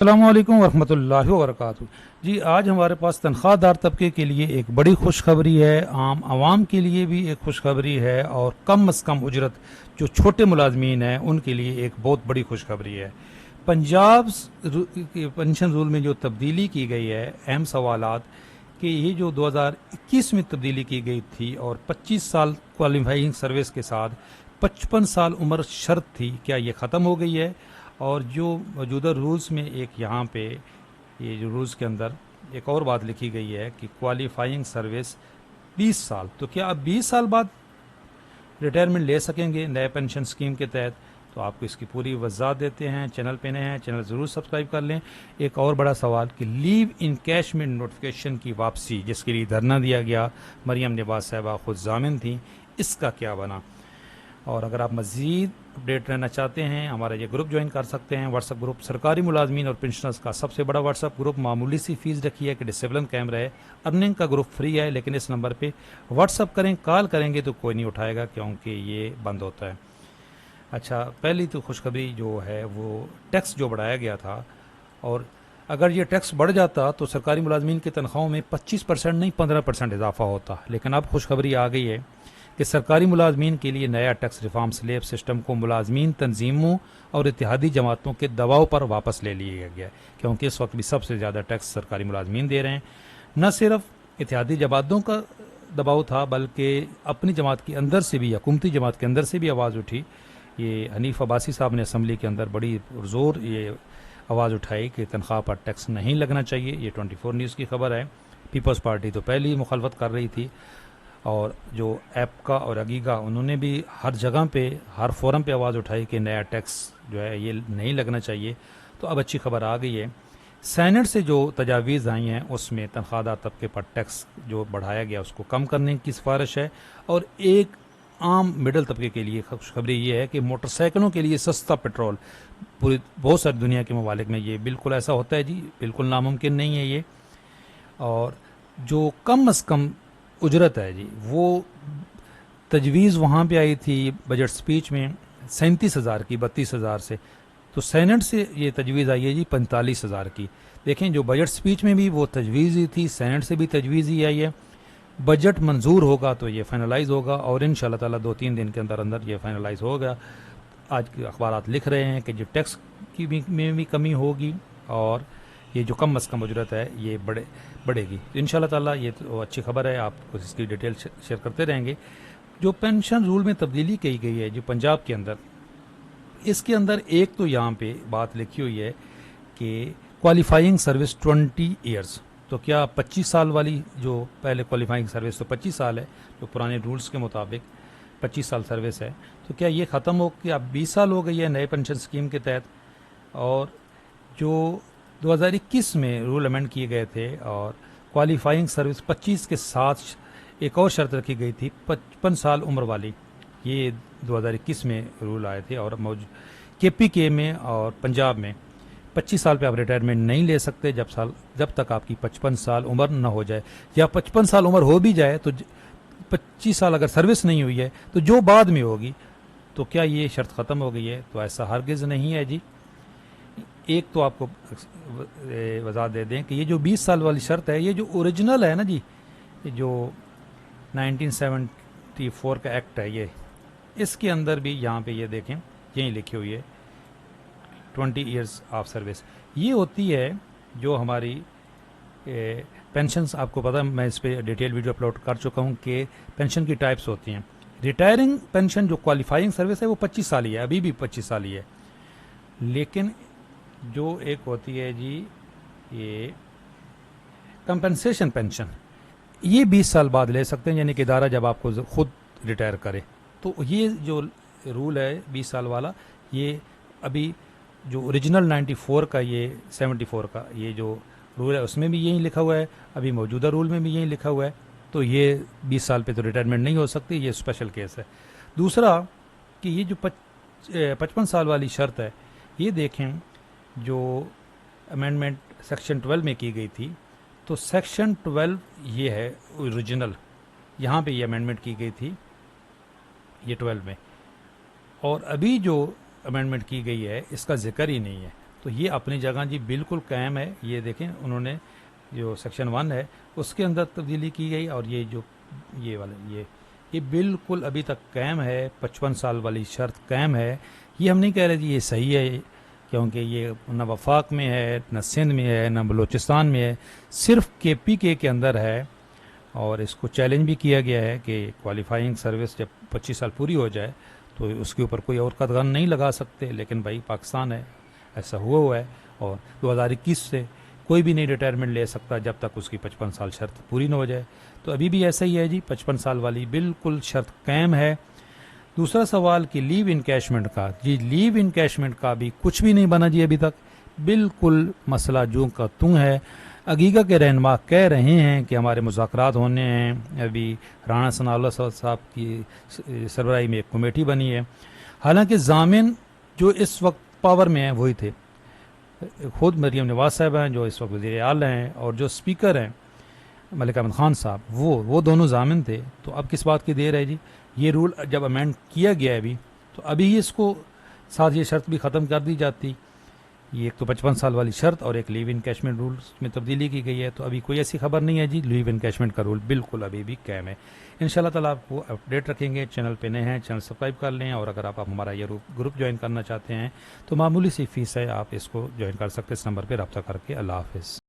السلام علیکم ورحمۃ اللہ وبرکاتہ۔ جی آج ہمارے پاس تنخواہ دار طبقے کے لیے ایک بڑی خوشخبری ہے، عام عوام کے لیے بھی ایک خوشخبری ہے، اور کم از کم اجرت جو چھوٹے ملازمین ہیں ان کے لیے ایک بہت بڑی خوشخبری ہے۔ پنجاب پنشن رول میں جو تبدیلی کی گئی ہے، اہم سوالات کہ یہ جو 2021 میں تبدیلی کی گئی تھی اور 25 سال کوالیفائنگ سروس کے ساتھ 55 سال عمر شرط تھی، کیا یہ ختم ہو گئی ہے؟ اور جو موجودہ رولز میں ایک یہاں پہ یہ جو رولز کے اندر ایک اور بات لکھی گئی ہے کہ کوالیفائنگ سروس 20 سال، تو کیا آپ 20 سال بعد ریٹائرمنٹ لے سکیں گے نئے پینشن اسکیم کے تحت؟ تو آپ کو اس کی پوری وضاحت دیتے ہیں۔ چینل پہ نئے ہیں، چینل ضرور سبسکرائب کر لیں۔ ایک اور بڑا سوال کہ لیو ان کیشمنٹ نوٹیفیکیشن کی واپسی، جس کے لیے دھرنا دیا گیا، مریم نواز صاحبہ خود ضامن تھیں، اس کا کیا بنا؟ اور اگر آپ مزید اپڈیٹ رہنا چاہتے ہیں، ہمارا یہ گروپ جوائن کر سکتے ہیں۔ واٹس ایپ گروپ سرکاری ملازمین اور پنشنرز کا سب سے بڑا واٹس ایپ گروپ، معمولی سی فیس رکھی ہے کہ ڈسپلن کیمرہ ہے، ارننگ کا گروپ فری ہے، لیکن اس نمبر پہ واٹس ایپ کریں، کال کریں گے تو کوئی نہیں اٹھائے گا کیونکہ یہ بند ہوتا ہے۔ اچھا، پہلی تو خوشخبری جو ہے وہ ٹیکس جو بڑھایا گیا تھا، اور اگر یہ ٹیکس بڑھ جاتا تو سرکاری ملازمین کی تنخواہوں میں 25% نہیں 15% اضافہ ہوتا، لیکن اب خوشخبری آ گئی ہے کہ سرکاری ملازمین کے لیے نیا ٹیکس ریفارم سلیب سسٹم کو ملازمین تنظیموں اور اتحادی جماعتوں کے دباؤ پر واپس لے لیا گیا ہے، کیونکہ اس وقت بھی سب سے زیادہ ٹیکس سرکاری ملازمین دے رہے ہیں۔ نہ صرف اتحادی جماعتوں کا دباؤ تھا، بلکہ اپنی جماعت کے اندر سے بھی، حکومتی جماعت کے اندر سے بھی آواز اٹھی۔ یہ حنیف عباسی صاحب نے اسمبلی کے اندر بڑی زور یہ آواز اٹھائی کہ تنخواہ پر ٹیکس نہیں لگنا چاہیے۔ یہ 24 نیوز کی خبر ہے۔ پیپلز پارٹی تو پہلے ہی مخالفت کر رہی تھی، اور جو ایپکا اور اگیگا انہوں نے بھی ہر جگہ پہ، ہر فورم پہ آواز اٹھائی کہ نیا ٹیکس جو ہے یہ نہیں لگنا چاہیے۔ تو اب اچھی خبر آ گئی ہے، سینٹ سے جو تجاویز آئی ہیں اس میں تنخواہ دار طبقے پر ٹیکس جو بڑھایا گیا اس کو کم کرنے کی سفارش ہے، اور ایک عام مڈل طبقے کے لیے خوشخبری یہ ہے کہ موٹر سائیکلوں کے لیے سستا پیٹرول، پوری بہت ساری دنیا کے ممالک میں یہ بالکل ایسا ہوتا ہے جی، بالکل ناممکن نہیں ہے یہ۔ اور جو کم از کم اجرت ہے جی، وہ تجویز وہاں پہ آئی تھی بجٹ سپیچ میں 37,000 کی، 32,000 سے، تو سینٹ سے یہ تجویز آئی ہے جی 45,000 کی۔ دیکھیں جو بجٹ سپیچ میں بھی وہ تجویز ہی تھی، سینٹ سے بھی تجویز ہی آئی ہے۔ بجٹ منظور ہوگا تو یہ فائنلائز ہوگا، اور ان شاء اللہ تعالیٰ 2-3 دن کے اندر اندر یہ فائنلائز ہوگا۔ آج کے اخبارات لکھ رہے ہیں کہ جو ٹیکس کی میں بھی کمی ہوگی، اور یہ جو کم از کم اجرت ہے یہ بڑھے گی۔ ان شاء اللہ تعالیٰ یہ تو اچھی خبر ہے، آپ کو اس کی ڈیٹیل شیئر کرتے رہیں گے۔ جو پینشن رول میں تبدیلی کی گئی ہے جو پنجاب کے اندر، اس کے اندر ایک تو یہاں پہ بات لکھی ہوئی ہے کہ کوالیفائنگ سروس 20 ایئرس، تو کیا 25 سال والی جو پہلے کوالیفائنگ سروس تو 25 سال ہے جو پرانے رولز کے مطابق 25 سال سروس ہے، تو کیا یہ ختم ہو کہ اب 20 سال ہو گئی ہے نئے پینشن اسکیم کے تحت؟ اور جو 2021 میں رول امینڈ کیے گئے تھے، اور کوالیفائنگ سروس 25 کے ساتھ ایک اور شرط رکھی گئی تھی 55 سال عمر والی، یہ 2021 میں رول آئے تھے، اور کے پی کے میں اور پنجاب میں 25 سال پہ آپ ریٹائرمنٹ نہیں لے سکتے جب تک آپ کی 55 سال عمر نہ ہو جائے، یا 55 سال عمر ہو بھی جائے تو 25 سال اگر سروس نہیں ہوئی ہے تو جو بعد میں ہوگی، تو کیا یہ شرط ختم ہو گئی ہے؟ تو ایسا ہرگز نہیں ہے جی۔ ایک تو آپ کو وضاحت دے دیں کہ یہ جو 20 سال والی شرط ہے، یہ جو اوریجنل ہے نا جی، جو 1974 کا ایکٹ ہے، یہ اس کے اندر بھی یہاں پہ یہ دیکھیں یہیں لکھی ہوئی ہے 20 ایئرس آف سروس، یہ ہوتی ہے جو ہماری پینشنز، آپ کو پتہ، میں اس پہ ڈیٹیل ویڈیو اپلوڈ کر چکا ہوں کہ پینشن کی ٹائپس ہوتی ہیں۔ ریٹائرنگ پینشن جو کوالیفائنگ سروس ہے وہ 25 سال ہی ہے، ابھی بھی 25 سال ہی ہے، لیکن جو ایک ہوتی ہے جی یہ کمپنسیشن پینشن، یہ 20 سال بعد لے سکتے ہیں، یعنی کہ ادارہ جب آپ کو خود ریٹائر کرے۔ تو یہ جو رول ہے 20 سال والا، یہ ابھی جو اوریجنل 94 کا، یہ 74 کا یہ جو رول ہے اس میں بھی یہی لکھا ہوا ہے، ابھی موجودہ رول میں بھی یہی لکھا ہوا ہے، تو یہ 20 سال پہ تو ریٹائرمنٹ نہیں ہو سکتی، یہ اسپیشل کیس ہے۔ دوسرا کہ یہ جو 55 سال والی شرط ہے، یہ دیکھیں جو امینڈمنٹ سیکشن 12 میں کی گئی تھی، تو سیکشن 12 یہ ہے اوریجنل، یہاں پہ یہ امینڈمنٹ کی گئی تھی یہ 12 میں، اور ابھی جو امینڈمنٹ کی گئی ہے اس کا ذکر ہی نہیں ہے۔ تو یہ اپنی جگہ جی بالکل قائم ہے. یہ دیکھیں انہوں نے جو سیکشن 1 ہے اس کے اندر تبدیلی کی گئی، اور یہ جو یہ والا یہ بالکل ابھی تک قائم ہے. 55 سال والی شرط قائم ہے. یہ ہم نہیں کہہ رہے جی یہ صحیح ہے، کیونکہ یہ نہ وفاق میں ہے، نہ سندھ میں ہے، نہ بلوچستان میں ہے، صرف KPK کے اندر ہے. اور اس کو چیلنج بھی کیا گیا ہے کہ کوالیفائنگ سروس جب 25 سال پوری ہو جائے تو اس کے اوپر کوئی اور قدغن نہیں لگا سکتے. لیکن بھائی پاکستان ہے، ایسا ہوا ہے. اور 2021 سے کوئی بھی نہیں ریٹائرمنٹ لے سکتا جب تک اس کی 55 سال شرط پوری نہ ہو جائے. تو ابھی بھی ایسا ہی ہے جی، 55 سال والی بالکل شرط قائم ہے. دوسرا سوال کہ لیو انکیشمنٹ کا، جی لیو انکیشمنٹ کا بھی کچھ بھی نہیں بنا جی ابھی تک. بالکل مسئلہ جو کا توں ہے. عقیقہ کے رہنما کہہ رہے ہیں کہ ہمارے مذاکرات ہونے ہیں. ابھی رانا ثناء اللہ صاحب کی سربراہی میں ایک کمیٹی بنی ہے. حالانکہ ضامن جو اس وقت پاور میں ہیں وہی تھے، خود مریم نواز صاحب ہیں جو اس وقت وزیر اعلیٰ ہیں، اور جو اسپیکر ہیں ملک احمد خان صاحب، وہ دونوں ضامن تھے. تو اب کس بات کی دیر ہے جی؟ یہ رول جب امینڈ کیا گیا ہے ابھی، تو ابھی اس کو ساتھ یہ شرط بھی ختم کر دی جاتی. یہ ایک تو 55 سال والی شرط اور ایک لیو انکیشمنٹ رولز میں تبدیلی کی گئی ہے. تو ابھی کوئی ایسی خبر نہیں ہے جی. لیو انکیشمنٹ کا رول بالکل ابھی بھی قائم ہے. انشاءاللہ تعالیٰ آپ کو اپڈیٹ رکھیں گے. چینل پہ نئے ہیں چینل سبسکرائب کر لیں، اور اگر آپ ہمارا یہ گروپ جوائن کرنا چاہتے ہیں تو معمولی سی فیس ہے، آپ اس کو جوائن کر سکتے ہیں اس نمبر پہ رابطہ کر کے. اللہ حافظ.